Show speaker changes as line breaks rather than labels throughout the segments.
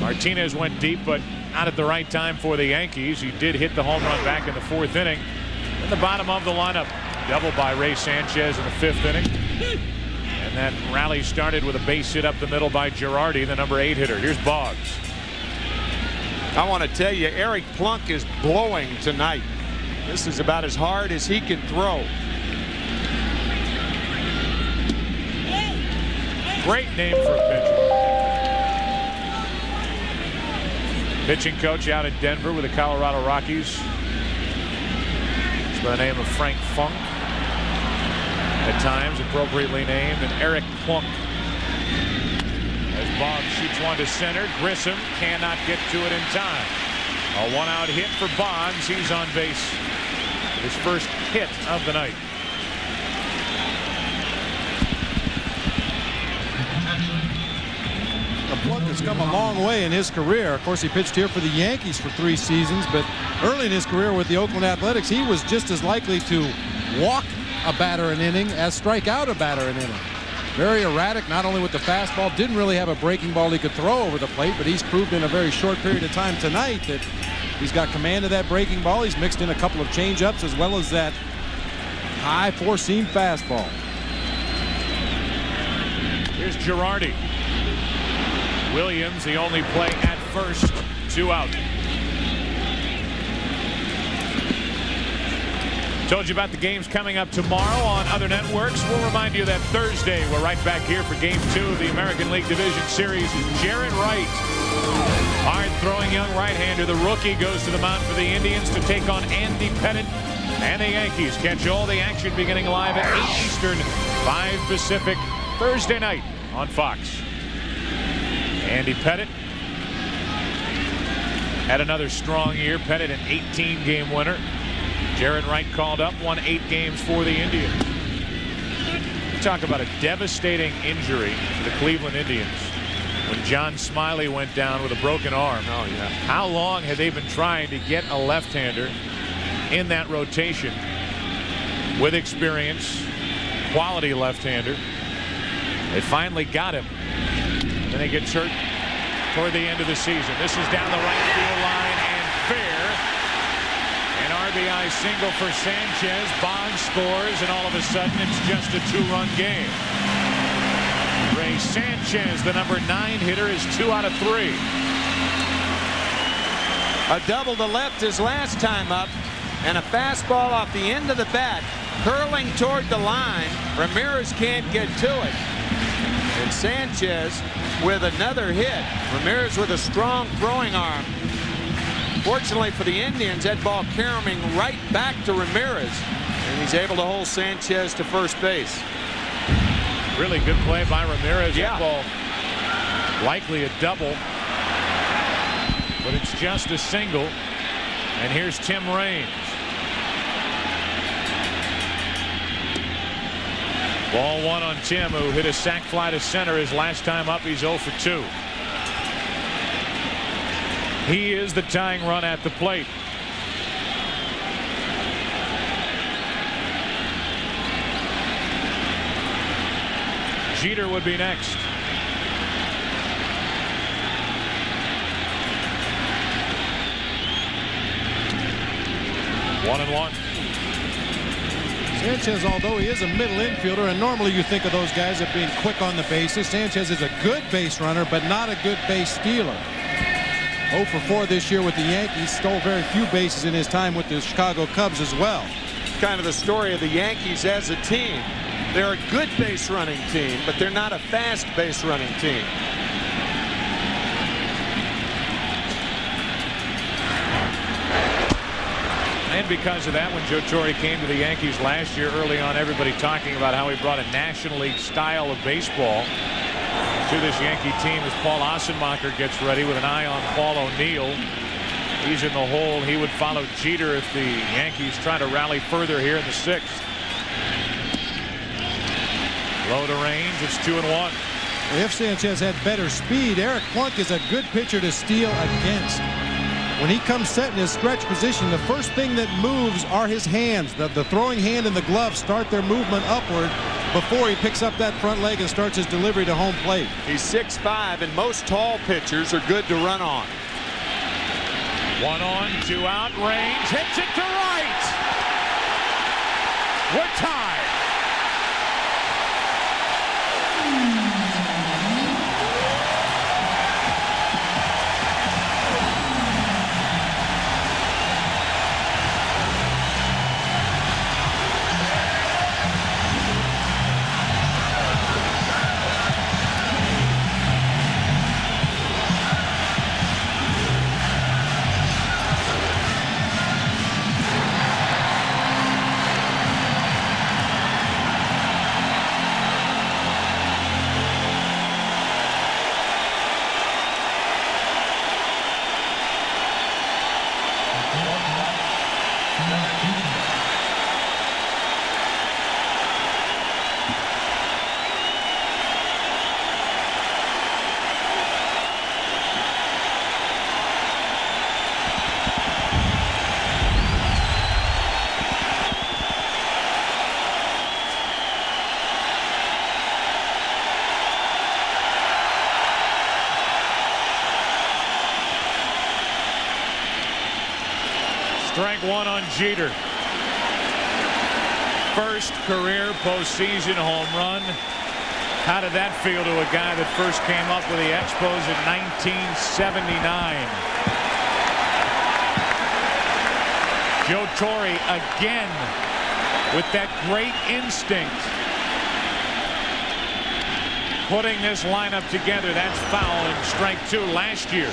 Martinez went deep, but not at the right time for the Yankees. He did hit the home run back in the 4th inning. In the bottom of the lineup, double by Ray Sanchez in the 5th inning. And that rally started with a base hit up the middle by Girardi, the number 8 hitter. Here's Boggs.
I want to tell you, Eric Plunk is blowing tonight. This is about as hard as he can throw.
Great name for a pitcher. Pitching coach out in Denver with the Colorado Rockies. It's by the name of Frank Funk. At times appropriately named, and Eric Plunk. As Boggs shoots one to center, Grissom cannot get to it in time. A 1-out hit for Boggs. He's on base. His first hit of the night.
Plunk has come a long way in his career. Of course, he pitched here for the Yankees for 3 seasons, but early in his career with the Oakland Athletics, he was just as likely to walk a batter an inning as strike out a batter an inning. Very erratic, not only with the fastball, didn't really have a breaking ball he could throw over the plate, but he's proved in a very short period of time tonight that he's got command of that breaking ball. He's mixed in a couple of changeups as well as that high 4-seam fastball.
Here's Girardi. Williams, the only play at first, 2 out. Told you about the games coming up tomorrow on other networks. We'll remind you that Thursday we're right back here for Game 2 of the American League Division Series. Jared Wright, hard-throwing young right-hander. The rookie goes to the mound for the Indians to take on Andy Pettitte and the Yankees. Catch all the action beginning live at 8 Eastern, 5 Pacific, Thursday night on Fox. Andy Pettitte had another strong year. Pettitte an 18-game winner. Jared Wright called up, won 8 games for the Indians. Talk about a devastating injury to the Cleveland Indians when John Smiley went down with a broken arm.
Oh, yeah.
How long had they been trying to get a left-hander in that rotation with experience, quality left-hander? They finally got him. Then he gets hurt toward the end of the season. This is down the right field line and fair. An RBI single for Sanchez. Boggs scores, and all of a sudden it's just a 2-run game. Ray Sanchez, the number 9 hitter, is 2 out of 3.
A double to left his last time up, and a fastball off the end of the bat, curling toward the line. Ramirez can't get to it. And Sanchez with another hit. Ramirez with a strong throwing arm. Fortunately for the Indians, that ball caroming right back to Ramirez, and he's able to hold Sanchez to first base.
Really good play by Ramirez.
Yeah.
That ball likely a double, but it's just a single. And here's Tim Raines. Ball 1 on Tim, who hit a sac fly to center his last time up. He's 0 for 2. He is the tying run at the plate. Jeter would be next. One and one.
Sanchez, although he is a middle infielder, and normally you think of those guys as being quick on the bases, Sanchez is a good base runner, but not a good base stealer. 0 for 4 this year with the Yankees. Stole very few bases in his time with the Chicago Cubs as well.
Kind of the story of the Yankees as a team. They're a good base running team, but they're not a fast base running team.
And because of that, when Joe Torre came to the Yankees last year, early on, everybody talking about how he brought a National League style of baseball to this Yankee team as Paul Ossenmacher gets ready with an eye on Paul O'Neill. He's in the hole. He would follow Jeter if the Yankees try to rally further here in the 6th. Low to range. It's 2-1.
If Sanchez had better speed, Eric Plunk is a good pitcher to steal against. When he comes set in his stretch position, the first thing that moves are his hands. The throwing hand and the glove start their movement upward. before he picks up that front leg and starts his delivery to home plate.
He's 6'5", and most tall pitchers are good to run on.
1 on, 2 out, range, hits it to right. We're tied. Strike 1 on Jeter. First career postseason home run. How did that feel to a guy that first came up with the Expos in 1979? Joe Torre again with that great instinct. Putting this lineup together. That's foul in strike 2 last year.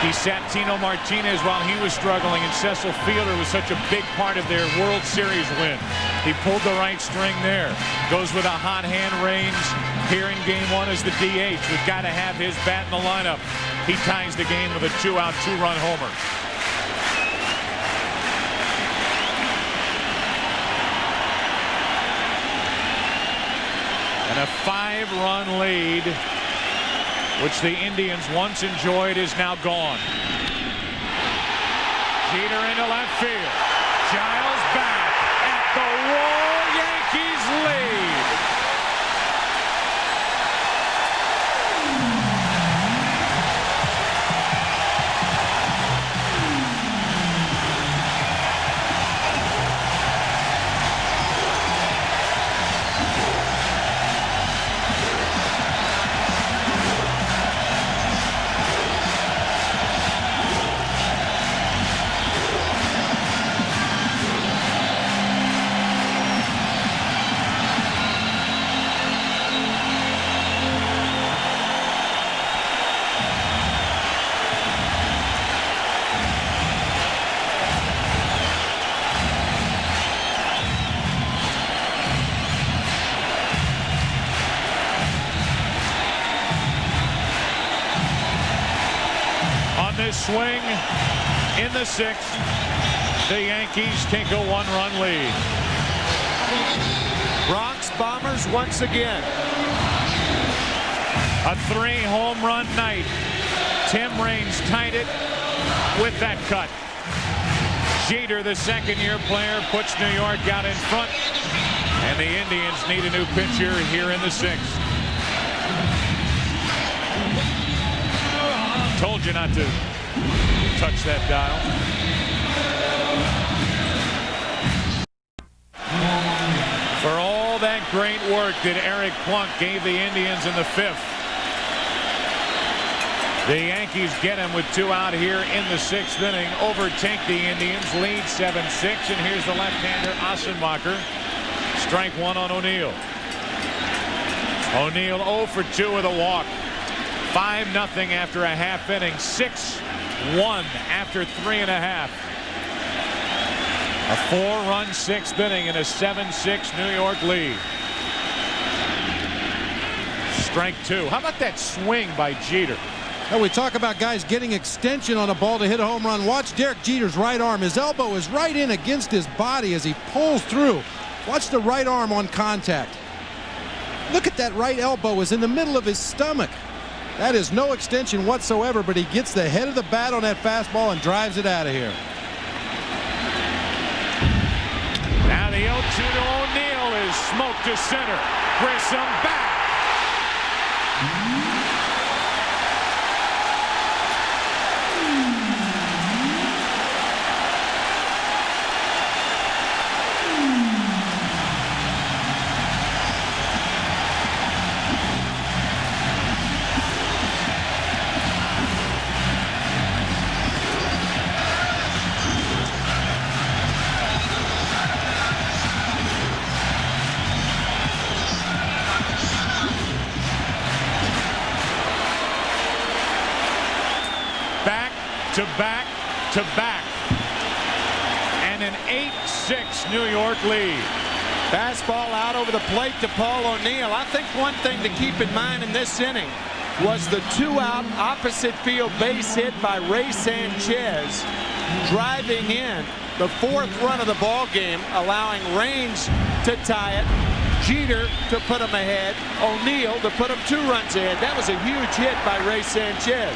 He sat Tino Martinez while he was struggling, and Cecil Fielder was such a big part of their World Series win. He pulled the right string there. Goes with a hot hand range here in game 1 as the DH. We've got to have his bat in the lineup. He ties the game with a 2-out, 2-run homer. And a 5-run lead, which the Indians once enjoyed, is now gone. Jeter into left field. Giles back at the wall. Yankees lead. Swing in the 6th. The Yankees take a 1-run lead.
Bronx Bombers once again.
A 3-home run night. Tim Raines tied it with that cut. Jeter, the second-year player, puts New York out in front. And the Indians need a new pitcher here in the 6th. Told you not to touch that dial. For all that great work that Eric Plunk gave the Indians in the 5th. The Yankees get him with 2 out here in the 6th inning. Overtake the Indians, lead 7-6. And here's the left-hander, Assenmacher. Strike 1 on O'Neill. O'Neill 0 for 2 with a walk. 5-0 after a half inning. 6-1 after 3.5. A 4-run 6th inning and a 7-6 New York lead. Strike 2. How about that swing by Jeter?
Now we talk about guys getting extension on a ball to hit a home run. Watch Derek Jeter's right arm. His elbow is right in against his body as he pulls through. Watch the right arm on contact. Look at that right elbow is in the middle of his stomach. That is no extension whatsoever, but he gets the head of the bat on that fastball and drives it out of here.
Now the 0-2 to O'Neill is smoked to center. Grissom back. Back to back, and an 8-6 New York lead.
Fastball out over the plate to Paul O'Neill. I think one thing to keep in mind in this inning was the 2-out opposite field base hit by Ray Sanchez, driving in the 4th run of the ball game, allowing Raines to tie it, Jeter to put him ahead, O'Neill to put him 2 runs ahead. That was a huge hit by Ray Sanchez.